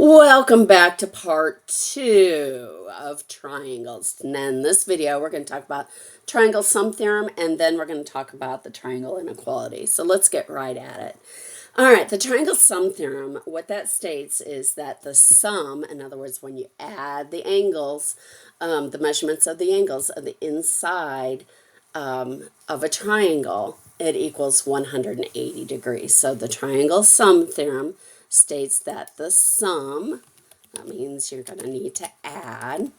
Welcome back to part 2 of triangles. And in this video, we're going to talk about triangle sum theorem, and then we're going to talk about the triangle inequality. So let's get right at it. All right, the triangle sum theorem, what that states is that the sum, in other words, when you add the angles, the measurements of the angles of the inside of a triangle, it equals 180 degrees. So the triangle sum theorem states that the sum, that means you're going to need to add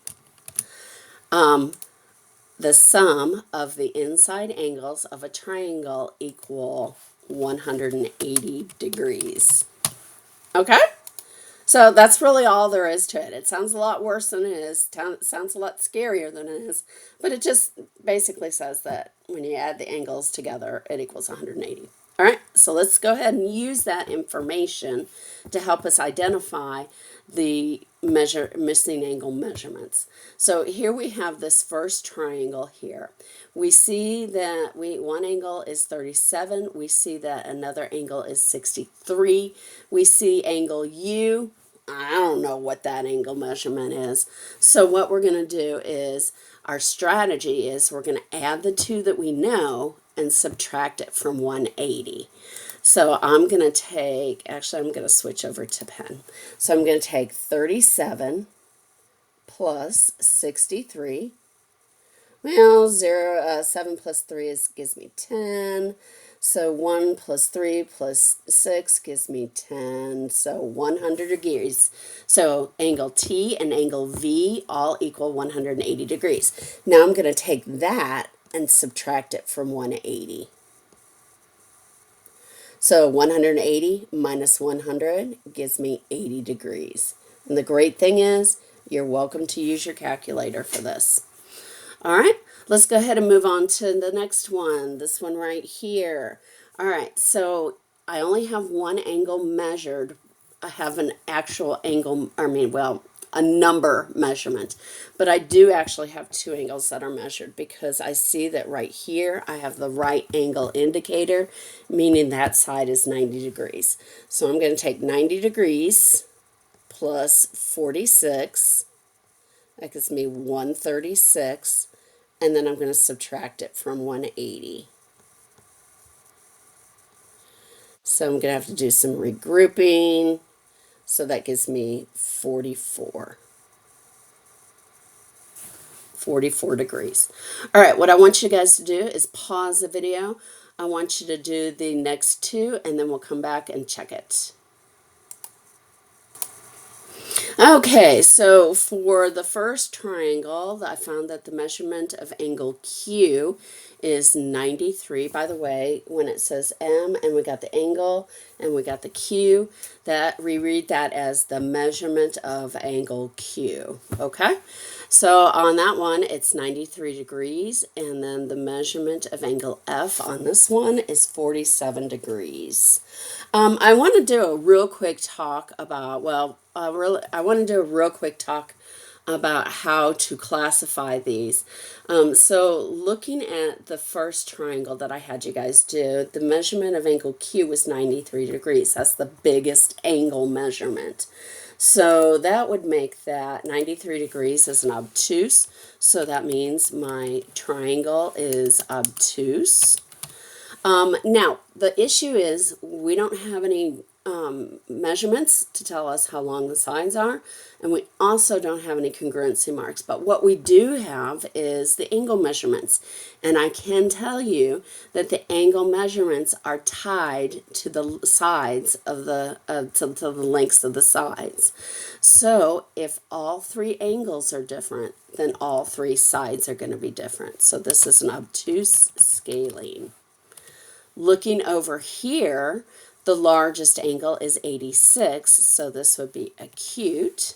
the sum of the inside angles of a triangle equal 180 degrees. Okay? So that's really all there is to it. It sounds a lot worse than it is. It sounds a lot scarier than it is. But it just basically says that when you add the angles together, it equals 180. All right, so let's go ahead and use that information to help us identify the missing angle measurements. So here we have this first triangle here. We see that one angle is 37. We see that another angle is 63. We see angle U. I don't know what that angle measurement is. So what we're going to do is, our strategy is we're going to add the two that we know and subtract it from 180. So I'm going to take, actually I'm going to switch over to pen. So I'm going to take 37 plus 63. Well, 7 plus 3 gives me 10. So 1 plus 3 plus 6 gives me 10. So 100 degrees. So angle T and angle V all equal 180 degrees. Now I'm going to take that and subtract it from 180. So 180 minus 100 gives me 80 degrees. And the great thing is, you're welcome to use your calculator for this. All right, let's go ahead and move on to the next one, this one right here. All right, so I only have one angle measured. I have an actual angle, a number measurement, but I do actually have two angles that are measured because I see that right here I have the right angle indicator, meaning that side is 90 degrees. So I'm going to take 90 degrees plus 46, that gives me 136, and then I'm going to subtract it from 180. So I'm going to have to do some regrouping. So that gives me 44. 44 degrees. All right, what I want you guys to do is pause the video. I want you to do the next two, and then we'll come back and check it. Okay, so for the first triangle, I found that the measurement of angle Q is 93. By the way, when it says M and we got the angle and we got the Q, that we read that as the measurement of angle Q. Okay, so on that one, it's 93 degrees, and then the measurement of angle F on this one is 47 degrees. I want to do a real quick talk about, I want to do a real quick talk about how to classify these. So looking at the first triangle that I had you guys do, the measurement of angle Q was 93 degrees. That's the biggest angle measurement. So that would make that 93 degrees as an obtuse. So that means my triangle is obtuse. Now, the issue is we don't have any measurements to tell us how long the sides are, and we also don't have any congruency marks. But what we do have is the angle measurements, and I can tell you that the angle measurements are tied to the sides of to the lengths of the sides. So if all three angles are different, then all three sides are going to be different. So this is an obtuse scaling. Looking over here, the largest angle is 86, so this would be acute.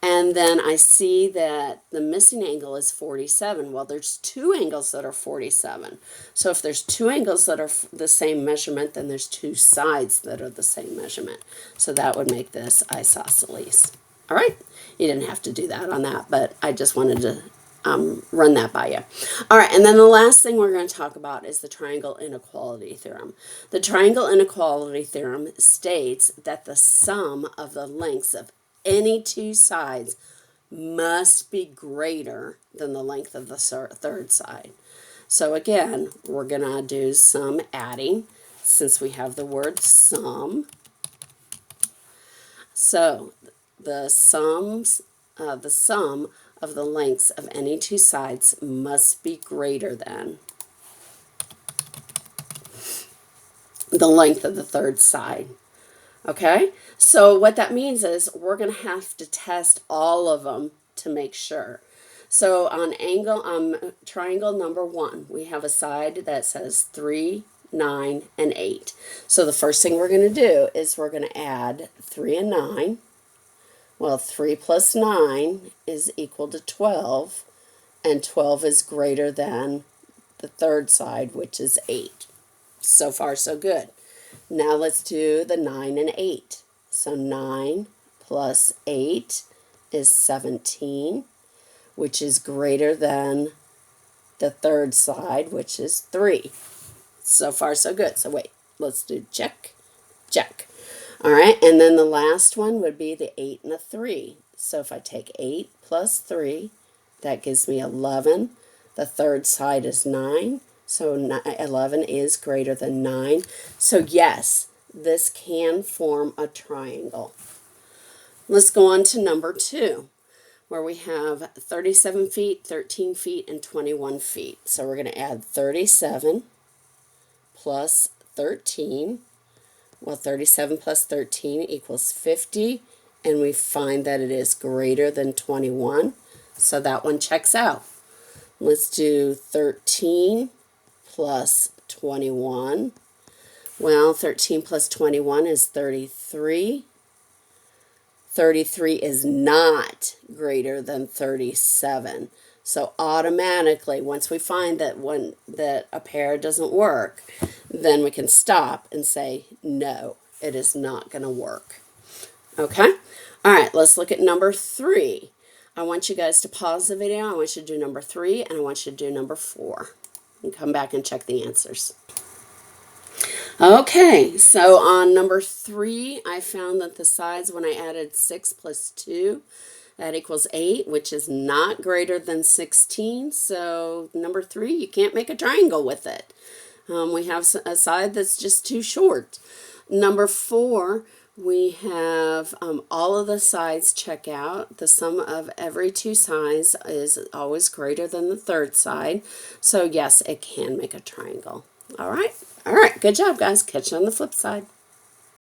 And then I see that the missing angle is 47. Well, there's two angles that are 47. So if there's two angles that are the same measurement, then there's two sides that are the same measurement. So that would make this isosceles. All right? You didn't have to do that on that, but I just wanted to run that by you. All right, and then the last thing we're going to talk about is the triangle inequality theorem. The triangle inequality theorem states that the sum of the lengths of any two sides must be greater than the length of the third side. So again, we're going to do some adding since we have the word sum. So the sum of the lengths of any two sides must be greater than the length of the third side. Okay? So what that means is we're going to have to test all of them to make sure. So on triangle number 1, we have a side that says 3, 9, and 8. So the first thing we're going to do is we're going to add 3 and 9. Well, 3 plus 9 is equal to 12, and 12 is greater than the third side, which is 8. So far, so good. Now let's do the 9 and 8. So 9 plus 8 is 17, which is greater than the third side, which is 3. So far, so good. So wait, let's do check, check. All right, and then the last one would be the 8 and the 3. So if I take 8 plus 3, that gives me 11. The third side is 9, so 11 is greater than 9. So yes, this can form a triangle. Let's go on to number 2, where we have 37 feet, 13 feet, and 21 feet. So we're going to add 37 plus 13. Well, 37 plus 13 equals 50, and we find that it is greater than 21, so that one checks out. Let's do 13 plus 21. Well, 13 plus 21 is 33. 33 is not greater than 37. So automatically, once we find that a pair doesn't work, then we can stop and say, no, it is not going to work. Okay? All right, let's look at number 3. I want you guys to pause the video. I want you to do number 3, and I want you to do number 4. And come back and check the answers. Okay, so on number 3, I found that the sides, when I added 6 plus 2, that equals 8, which is not greater than 16. So number 3, you can't make a triangle with it. We have a side that's just too short. Number 4, we have all of the sides check out. The sum of every two sides is always greater than the third side. So yes, it can make a triangle. All right. All right. Good job, guys. Catch you on the flip side.